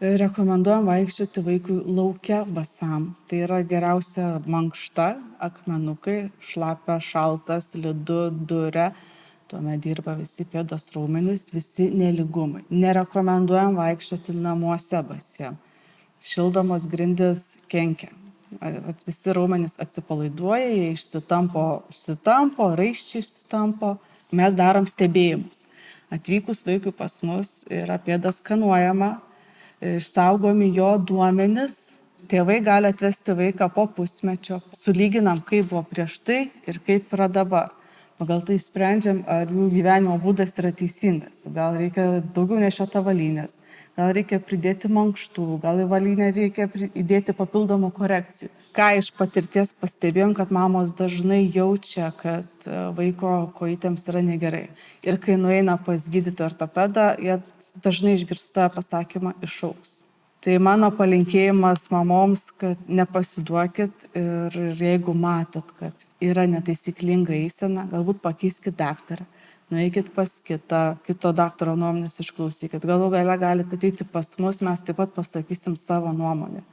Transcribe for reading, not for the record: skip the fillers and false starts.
Rekomenduojam vaikščioti vaikui lauke basam. Tai yra geriausia mankšta, akmenukai, šlapia, šalta, slidu, dure. Tuomet dirba visi pėdos raumenys, visi nelygumai. Nerekomenduojam vaikščioti namuose basiem. Šildomos grindys kenkia. Visi raumenys atsipalaiduoja, jie išsitampo, raiščiai išsitampo. Mes darom stebėjimus. Atvykus vaikui pas mus yra pėda skanuojama, išsaugomi jo duomenis. Tėvai gali atvesti vaiką po pusmečio, sulyginam, kaip buvo prieš tai ir kaip yra dabar. Pagal tai sprendžiam, ar jų gyvenimo būdas yra teisingas. Gal reikia daugiau nešioti avalynės, gal reikia pridėti mankštų, gal į avalynę reikia įdėti papildomų korekcijų. Ką iš patirties pastebėjom, kad mamos dažnai jaučia, kad vaiko kojytėms yra negerai. Ir kai nueina pas gydytoją ortopedą, jie dažnai išgirsta pasakymą išaugs. Tai mano palinkėjimas mamoms, kad nepasiduokit ir jeigu matot, kad yra netaisyklinga eisena, galbūt pakeiskit daktarą, nueikit pas kito daktaro nuomonės išklausykit. Galų gale galite ateiti pas mus, mes taip pat pasakysim savo nuomonę.